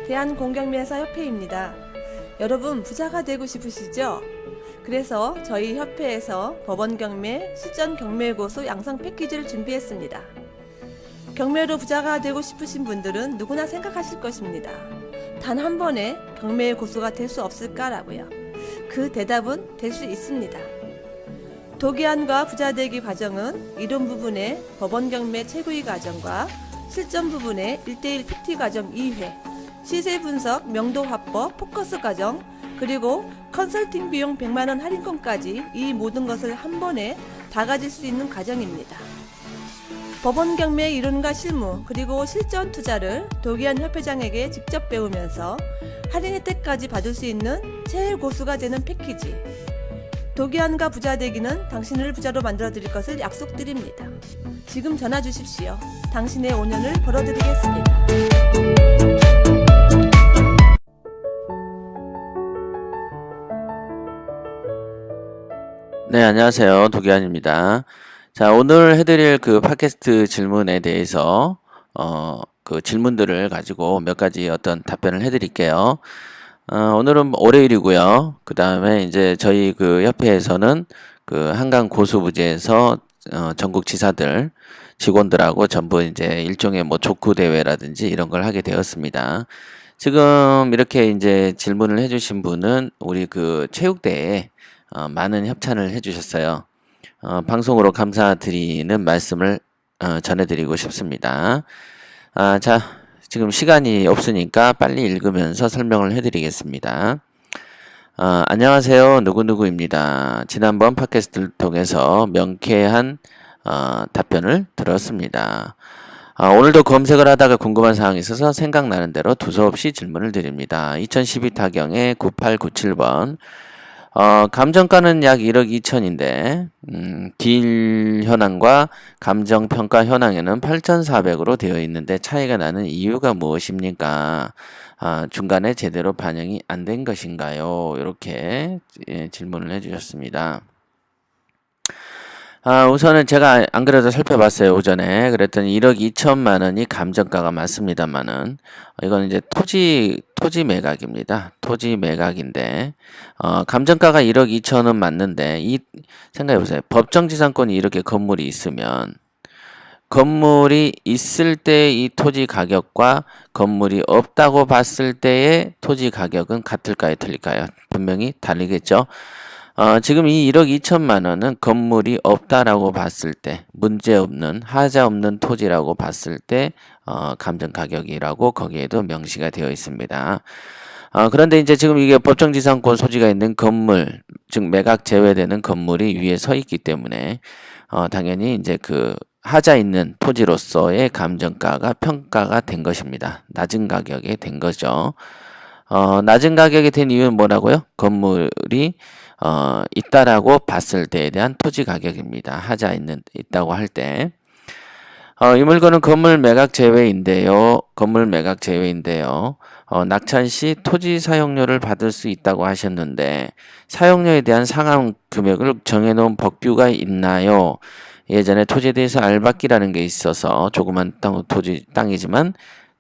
대한공경매사협회입니다. 여러분 부자가 되고 싶으시죠? 그래서 저희 협회에서 법원경매, 실전경매고소 양성 패키지를 준비했습니다. 경매로 부자가 되고 싶으신 분들은 누구나 생각하실 것입니다. 단 한 번에 경매 고소가 될 수 없을까라고요. 그 대답은 될 수 있습니다. 도기한과 부자되기 과정은 이론 부분의 법원경매 최고위 과정과 실전 부분의 1:1 PT 과정 2회, 시세 분석, 명도 화법, 포커스 과정, 그리고 컨설팅 비용 100만원 할인권까지 이 모든 것을 한 번에 다 가질 수 있는 과정입니다. 법원경매 이론과 실무 그리고 실전 투자를 도기한 협회장에게 직접 배우면서 할인 혜택까지 받을 수 있는 최고수가 되는 패키지. 도기한과 부자되기는 당신을 부자로 만들어 드릴 것을 약속드립니다. 지금 전화 주십시오. 당신의 5년을 벌어드리겠습니다. 네, 안녕하세요. 도기한입니다. 자, 오늘 해드릴 그 팟캐스트 질문에 대해서 그 질문들을 가지고 몇 가지 어떤 답변을 해드릴게요. 오늘은 월요일이고요. 그 다음에 이제 저희 그 협회에서는 그 한강 고수부지에서 전국 지사들 직원들하고 전부 이제 일종의 뭐 족구 대회라든지 이런 걸 하게 되었습니다. 지금 이렇게 이제 질문을 해주신 분은 우리 그 체육대회에 많은 협찬을 해주셨어요. 방송으로 감사드리는 말씀을 전해드리고 싶습니다. 자, 지금 시간이 없으니까 빨리 읽으면서 설명을 해드리겠습니다. 안녕하세요. 누구누구입니다. 지난번 팟캐스트를 통해서 명쾌한 답변을 들었습니다. 오늘도 검색을 하다가 궁금한 사항이 있어서 생각나는 대로 두서없이 질문을 드립니다. 2012 타경의 9897번 감정가는 약 1억 2천인데 딜 현황과 감정평가 현황에는 8,400으로 되어 있는데 차이가 나는 이유가 무엇입니까? 중간에 제대로 반영이 안 된 것인가요? 이렇게 질문을 해주셨습니다. 우선은 제가 안 그래도 살펴봤어요. 오전에. 그랬더니 1억 2천만 원이 감정가가 맞습니다만은 이건 이제 토지 매각입니다. 토지 매각인데 감정가가 1억 2천은 맞는데 생각해 보세요. 법정지상권이 이렇게 건물이 있으면 건물이 있을 때 이 토지 가격과 건물이 없다고 봤을 때의 토지 가격은 같을까요? 틀릴까요? 분명히 다르겠죠. 지금 이 1억 2천만 원은 건물이 없다라고 봤을 때, 문제없는, 하자 없는 토지라고 봤을 때, 감정 가격이라고 거기에도 명시가 되어 있습니다. 그런데 이제 지금 이게 법정지상권 소지가 있는 건물, 즉 매각 제외되는 건물이 위에 서 있기 때문에, 당연히 이제 그 하자 있는 토지로서의 감정가가 평가가 된 것입니다. 낮은 가격에 된 거죠. 낮은 가격이 된 이유는 뭐라고요? 건물이 있다라고 봤을 때에 대한 토지 가격입니다. 하자 있다고 할 때. 이 물건은 건물 매각 제외인데요. 낙찰 시 토지 사용료를 받을 수 있다고 하셨는데 사용료에 대한 상한 금액을 정해놓은 법규가 있나요? 예전에 토지에 대해서 알박기라는 게 있어서 조그만 땅이지만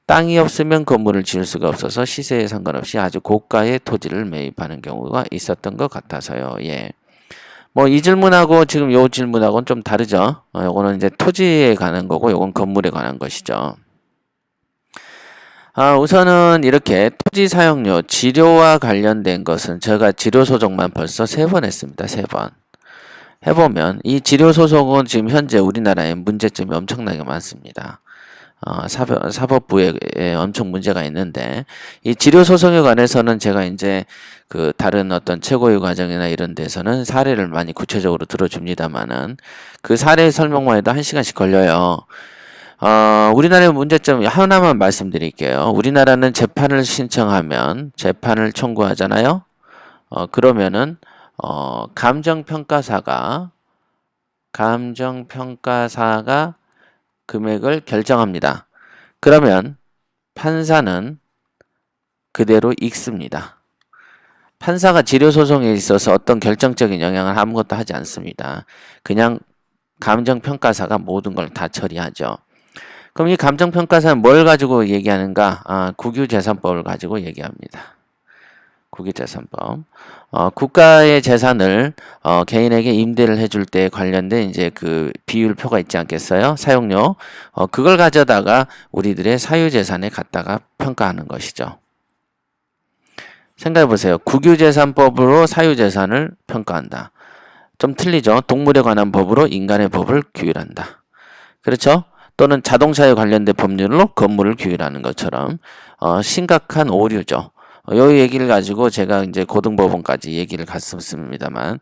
땅이 없으면 건물을 지을 수가 없어서 시세에 상관없이 아주 고가의 토지를 매입하는 경우가 있었던 것 같아서요. 예. 뭐 이 질문하고 지금 요 질문하고는 좀 다르죠. 요거는 이제 토지에 관한 거고 요건 건물에 관한 것이죠. 우선은 이렇게 토지 사용료, 지료와 관련된 것은 제가 지료 소송만 벌써 3번 했습니다. 3번. 해보면 이 지료 소송은 지금 현재 우리나라에 문제점이 엄청나게 많습니다. 사법부에 엄청 문제가 있는데 이 지료 소송에 관해서는 제가 이제 그 다른 어떤 최고위 과정이나 이런 데서는 사례를 많이 구체적으로 들어줍니다만은 그 사례 설명만 해도 1시간씩 걸려요. 우리나라의 문제점 하나만 말씀드릴게요. 우리나라는 재판을 신청하면 재판을 청구하잖아요. 그러면은 감정평가사가 금액을 결정합니다. 그러면 판사는 그대로 읽습니다. 판사가 지료소송에 있어서 어떤 결정적인 영향을 아무것도 하지 않습니다. 그냥 감정평가사가 모든 걸 다 처리하죠. 그럼 이 감정평가사는 뭘 가지고 얘기하는가? 국유재산법을 가지고 얘기합니다. 국유재산법. 국가의 재산을 개인에게 임대를 해줄 때 관련된 이제 그 비율표가 있지 않겠어요? 사용료. 그걸 가져다가 우리들의 사유재산에 갖다가 평가하는 것이죠. 생각해 보세요. 국유재산법으로 사유재산을 평가한다. 좀 틀리죠? 동물에 관한 법으로 인간의 법을 규율한다. 그렇죠? 또는 자동차에 관련된 법률로 건물을 규율하는 것처럼 심각한 오류죠. 이 얘기를 가지고 제가 이제 고등법원까지 얘기를 갔었습니다만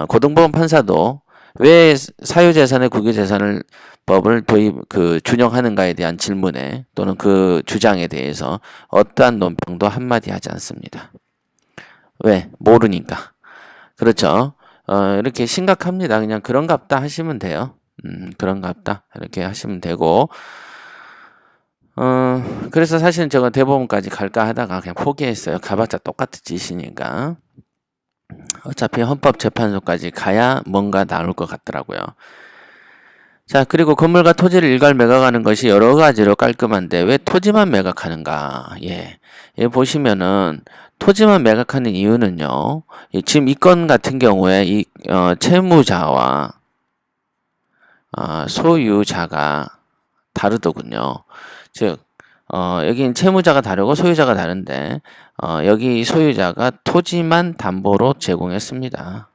고등법원 판사도 왜 사유재산의 국유재산을 법을 준용하는가에 대한 질문에 또는 그 주장에 대해서 어떠한 논평도 한마디 하지 않습니다. 왜? 모르니까. 그렇죠. 이렇게 심각합니다. 그냥 그런갑다 하시면 돼요. 그런갑다 이렇게 하시면 되고 그래서 사실은 제가 대법원까지 갈까 하다가 그냥 포기했어요. 가봤자 똑같은 짓이니까. 어차피 헌법재판소까지 가야 뭔가 나올 것 같더라고요. 자, 그리고 건물과 토지를 일괄 매각하는 것이 여러 가지로 깔끔한데 왜 토지만 매각하는가? 예, 보시면은 토지만 매각하는 이유는요. 지금 이 건 같은 경우에 이 채무자와 소유자가 다르더군요. 즉, 여긴 채무자가 다르고 소유자가 다른데, 여기 소유자가 토지만 담보로 제공했습니다.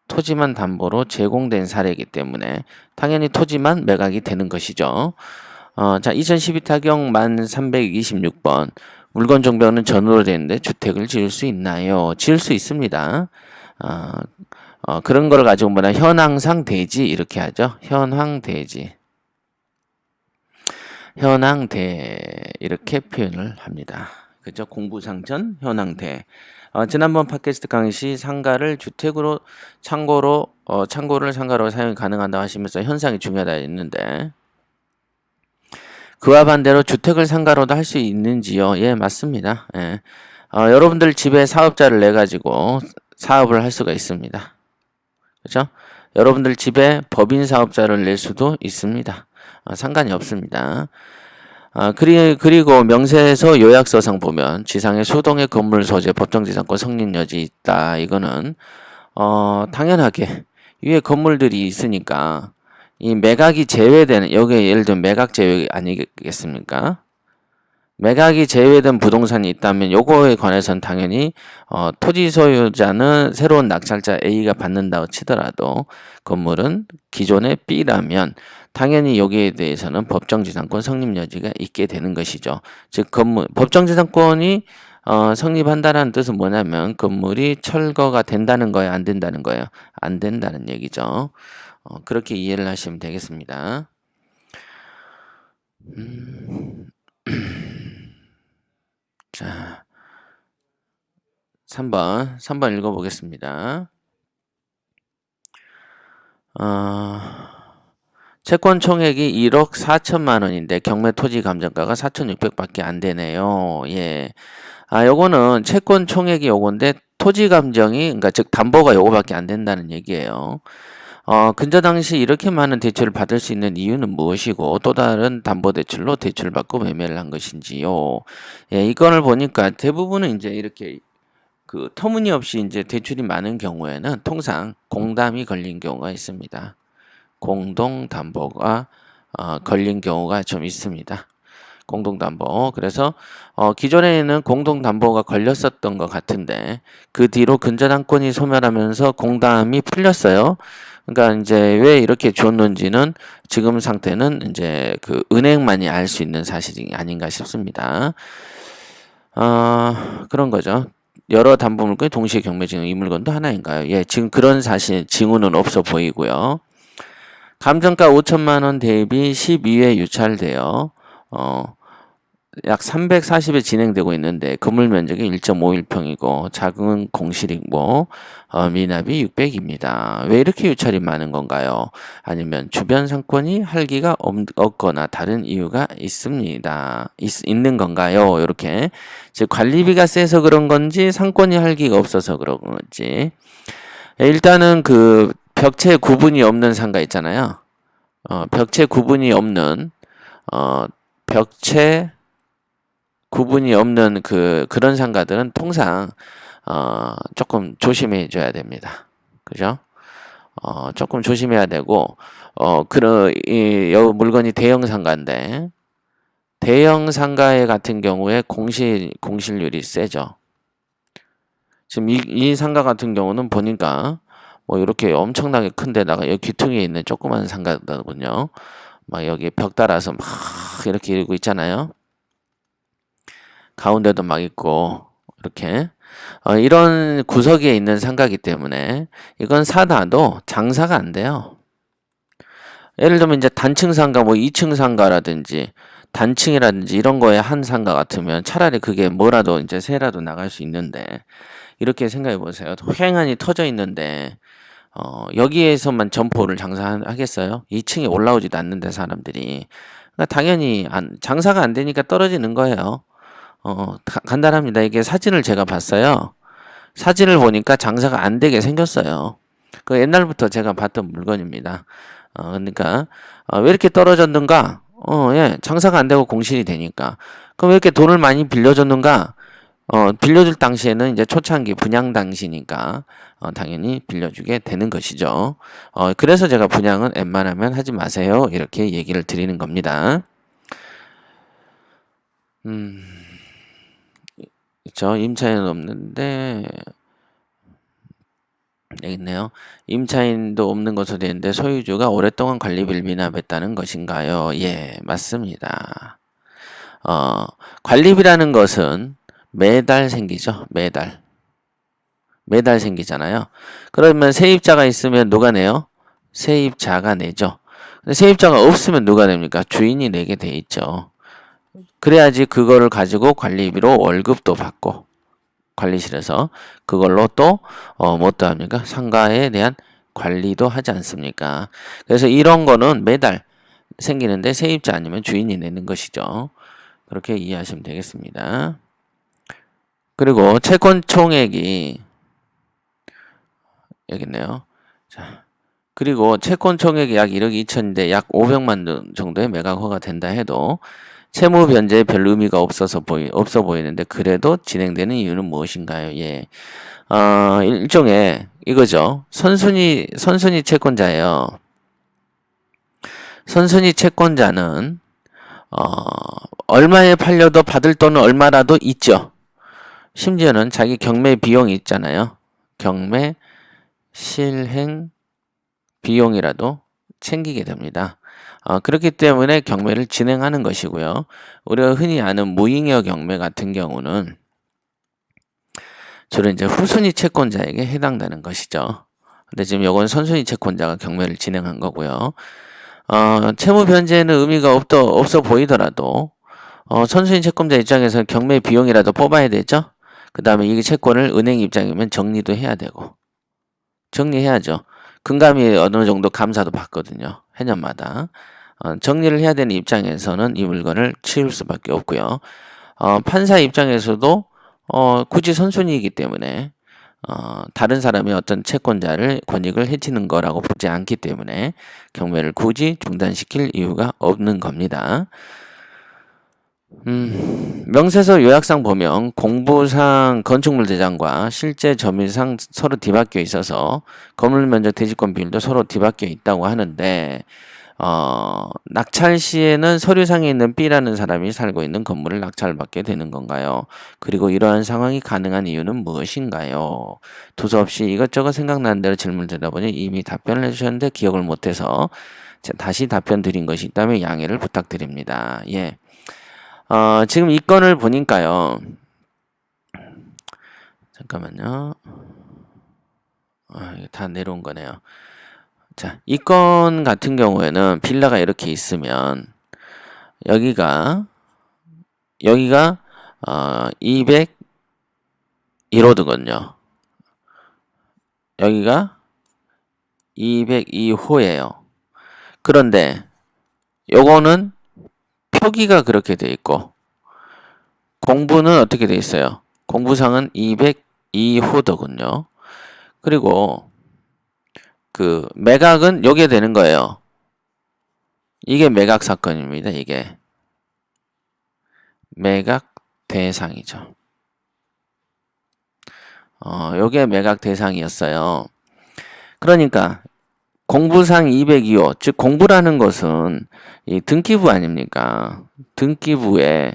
토지만 담보로 제공된 사례이기 때문에 당연히 토지만 매각이 되는 것이죠. 자, 2012 타경 1326번. 물건 종별은 전으로 되는데 주택을 지을 수 있나요? 지을 수 있습니다. 그런 걸 가지고 뭐냐, 현황상 대지 이렇게 하죠. 현황대지. 현황대 이렇게 표현을 합니다. 그죠? 공부상전 현황대. 지난번 팟캐스트 강의 상가를 주택으로 창고를 상가로 사용이 가능하다고 하시면서 현상이 중요하다 했는데 그와 반대로 주택을 상가로도 할 수 있는지요? 예, 맞습니다. 예. 여러분들 집에 사업자를 내 가지고 사업을 할 수가 있습니다. 그렇죠? 여러분들 집에 법인 사업자를 낼 수도 있습니다. 상관이 없습니다. 그리고 명세서 요약서상 보면 지상에 수동의 건물 소재 법정지상권 성립 여지 있다. 이거는 당연하게 위에 건물들이 있으니까 이 매각이 제외되는, 여기에 예를 들면 매각 제외 아니겠습니까? 매각이 제외된 부동산이 있다면 요거에 관해서는 당연히 토지 소유자는 새로운 낙찰자 A가 받는다고 치더라도 건물은 기존의 B라면 당연히 여기에 대해서는 법정지상권 성립 여지가 있게 되는 것이죠. 즉 법정지상권이 성립한다는 뜻은 뭐냐면 건물이 철거가 된다는 거예요, 안 된다는 거예요? 안 된다는 얘기죠. 그렇게 이해를 하시면 되겠습니다. 자, 3번 읽어보겠습니다. 채권 총액이 1억 4천만 원인데 경매 토지 감정가가 4,600밖에 안 되네요. 예. 요거는 채권 총액이 요건데 토지 감정이, 그러니까 즉 담보가 요거밖에 안 된다는 얘기예요. 근저 당시 이렇게 많은 대출을 받을 수 있는 이유는 무엇이고 또 다른 담보대출로 대출을 받고 매매를 한 것인지요. 예, 이 건을 보니까 대부분은 이제 이렇게 그 터무니없이 이제 대출이 많은 경우에는 통상 공담이 걸린 경우가 있습니다. 공동담보가 걸린 경우가 좀 있습니다. 공동담보. 그래서 기존에는 공동담보가 걸렸었던 것 같은데 그 뒤로 근저당권이 소멸하면서 공담이 풀렸어요. 그러니까 이제 왜 이렇게 줬는지는 지금 상태는 이제 그 은행만이 알 수 있는 사실이 아닌가 싶습니다. 그런 거죠. 여러 담보물건이 동시에 경매징후 이 물건도 하나인가요? 예, 지금 그런 사실 징후는 없어 보이고요. 감정가 5천만 원 대비 12회 유찰되어 약 340에 진행되고 있는데 건물 면적이 1.51평이고 작은 공실이고 미납이 600입니다. 왜 이렇게 유찰이 많은 건가요? 아니면 주변 상권이 할기가 없거나 다른 이유가 있는 건가요? 이렇게 즉 관리비가 세서 그런 건지 상권이 할기가 없어서 그런 건지 일단은 그 벽체 구분이 없는 상가 있잖아요. 벽체 구분이 없는 벽체 구분이 없는 그런 상가들은 통상 조금 조심해 줘야 됩니다. 그죠? 조금 조심해야 되고 이 물건이 대형 상가인데 대형 상가에 같은 경우에 공실률이 세죠. 지금 이 상가 같은 경우는 보니까 뭐 이렇게 엄청나게 큰 데다가 여기 귀퉁이에 있는 조그만 상가거든요. 막 여기 벽 따라서 막 이렇게 이러고 있잖아요. 가운데도 막 있고 이렇게 이런 구석에 있는 상가이기 때문에 이건 사놔도 장사가 안 돼요. 예를 들면 이제 단층 상가, 뭐 2층 상가라든지 단층이라든지 이런 거에 한 상가 같으면 차라리 그게 뭐라도 이제 새라도 나갈 수 있는데 이렇게 생각해 보세요. 휑하니 터져 있는데 여기에서만 점포를 장사하겠어요? 2층에 올라오지도 않는데 사람들이. 그러니까 당연히 장사가 안 되니까 떨어지는 거예요. 간단합니다. 이게 사진을 제가 봤어요. 사진을 보니까 장사가 안 되게 생겼어요. 그 옛날부터 제가 봤던 물건입니다. 그러니까 왜 이렇게 떨어졌는가? 예, 장사가 안 되고 공실이 되니까. 그럼 왜 이렇게 돈을 많이 빌려줬는가? 빌려줄 당시에는 이제 초창기 분양 당시니까 당연히 빌려주게 되는 것이죠. 그래서 제가 분양은 웬만하면 하지 마세요. 이렇게 얘기를 드리는 겁니다. 그렇죠. 임차인은 없는데 여기 있네요. 임차인도 없는 것으로 되는데 소유주가 오랫동안 관리비를 미납했다는 것인가요? 예, 맞습니다. 관리비라는 것은 매달 생기죠. 매달 생기잖아요. 그러면 세입자가 있으면 누가 내요? 세입자가 내죠. 근데 세입자가 없으면 누가 냅니까? 주인이 내게 돼 있죠. 그래야지 그거를 가지고 관리비로 월급도 받고 관리실에서 그걸로 또 뭣도 합니까? 상가에 대한 관리도 하지 않습니까? 그래서 이런 거는 매달 생기는데 세입자 아니면 주인이 내는 것이죠. 그렇게 이해하시면 되겠습니다. 그리고 채권 총액이 여기 있네요. 자, 그리고 채권 총액이 약 1억 2천인데 약 500만 원 정도의 매각허가 된다 해도 채무 변제에 별 의미가 없어 보이는데 그래도 진행되는 이유는 무엇인가요? 예. 일종의 이거죠. 선순위 채권자예요. 선순위 채권자는 얼마에 팔려도 받을 돈은 얼마라도 있죠. 심지어는 자기 경매 비용이 있잖아요. 경매 실행 비용이라도 챙기게 됩니다. 그렇기 때문에 경매를 진행하는 것이고요. 우리가 흔히 아는 무잉여 경매 같은 경우는 주로 이제 후순위 채권자에게 해당되는 것이죠. 근데 지금 이건 선순위 채권자가 경매를 진행한 거고요. 채무 변제에는 의미가 없어 보이더라도 선순위 채권자 입장에서는 경매 비용이라도 뽑아야 되죠. 그 다음에 이 채권을 은행 입장이면 정리도 해야 되고 정리해야죠. 금감이 어느 정도 감사도 받거든요. 해년마다. 정리를 해야 되는 입장에서는 이 물건을 치울 수밖에 없고요. 판사 입장에서도 굳이 선순위이기 때문에 다른 사람이 어떤 채권자를 권익을 해치는 거라고 보지 않기 때문에 경매를 굳이 중단시킬 이유가 없는 겁니다. 명세서 요약상 보면 공부상 건축물 대장과 실제 점유상 서로 뒤바뀌어 있어서 건물 면적 대지권 비율도 서로 뒤바뀌어 있다고 하는데 낙찰 시에는 서류상에 있는 B라는 사람이 살고 있는 건물을 낙찰받게 되는 건가요? 그리고 이러한 상황이 가능한 이유는 무엇인가요? 두서없이 이것저것 생각나는 대로 질문을 드려보니 이미 답변을 해주셨는데 기억을 못해서 다시 답변 드린 것이 있다면 양해를 부탁드립니다. 예. 지금 이 건을 보니까요. 잠깐만요. 이거 다 내려온 거네요. 자, 이 건 같은 경우에는 빌라가 이렇게 있으면 여기가 201호거든요. 여기가 202호예요. 그런데 요거는 표기가 그렇게 돼 있고 공부는 어떻게 돼 있어요? 공부상은 202호더군요. 그리고 그 매각은 요게 되는 거예요. 이게 매각 사건입니다. 이게 매각 대상이죠. 요게 매각 대상이었어요. 그러니까 공부상 202호, 즉 공부라는 것은 이 등기부 아닙니까? 등기부에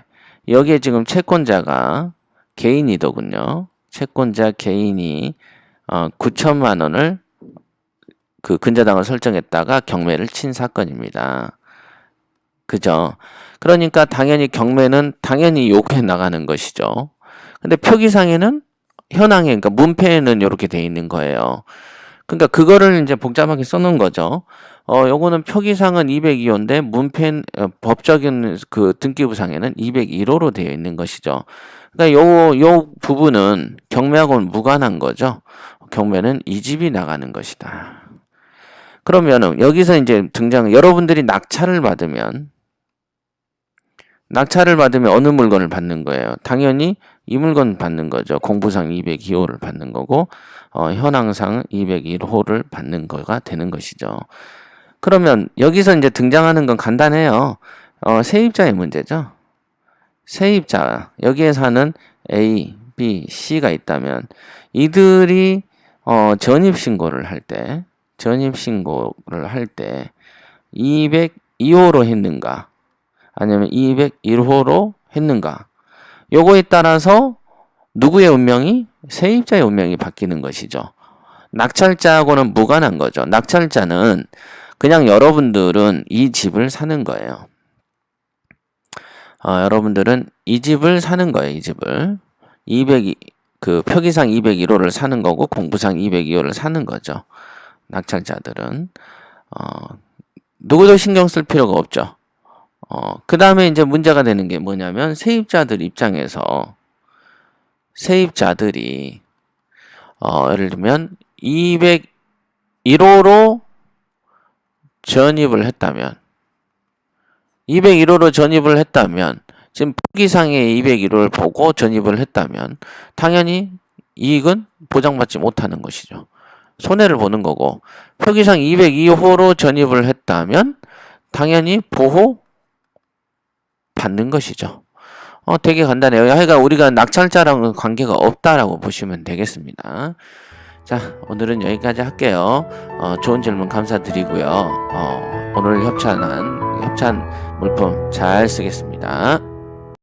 여기에 지금 채권자가 개인이더군요. 채권자 개인이 9천만 원을 그 근저당을 설정했다가 경매를 친 사건입니다. 그죠? 그러니까 당연히 경매는 당연히 요구해 나가는 것이죠. 근데 표기상에는 현황에, 그러니까 문패에는 이렇게 돼 있는 거예요. 그러니까 그거를 이제 복잡하게 써놓은 거죠. 요거는 표기상은 202호인데 법적인 그 등기부상에는 201호로 되어 있는 것이죠. 그러니까 요 부분은 경매하고는 무관한 거죠. 경매는 이 집이 나가는 것이다. 그러면은 여기서 이제 여러분들이 낙찰을 받으면 어느 물건을 받는 거예요? 당연히 이 물건 받는 거죠. 공부상 202호를 받는 거고 현황상 201호를 받는 거가 되는 것이죠. 그러면 여기서 이제 등장하는 건 간단해요. 세입자의 문제죠. 세입자, 여기에 사는 A, B, C가 있다면 이들이 전입신고를 할 때 202호로 했는가 아니면 201호로 했는가, 요거에 따라서 누구의 운명이? 세입자의 운명이 바뀌는 것이죠. 낙찰자하고는 무관한 거죠. 낙찰자는 그냥 여러분들은 이 집을 사는 거예요. 여러분들은 이 집을 사는 거예요. 이 집을 그 표기상 201호를 사는 거고 공부상 202호를 사는 거죠. 낙찰자들은 누구도 신경 쓸 필요가 없죠. 그 다음에 이제 문제가 되는 게 뭐냐면 세입자들 입장에서 세입자들이 예를 들면 201호로 전입을 했다면 201호로 전입을 했다면 지금 표기상의 201호를 보고 전입을 했다면 당연히 이익은 보장받지 못하는 것이죠. 손해를 보는 거고, 표기상 202호로 전입을 했다면 당연히 보호 받는 것이죠. 되게 간단해요. 하여간 우리가 낙찰자랑은 관계가 없다라고 보시면 되겠습니다. 자, 오늘은 여기까지 할게요. 좋은 질문 감사드리고요. 오늘 협찬 물품 잘 쓰겠습니다.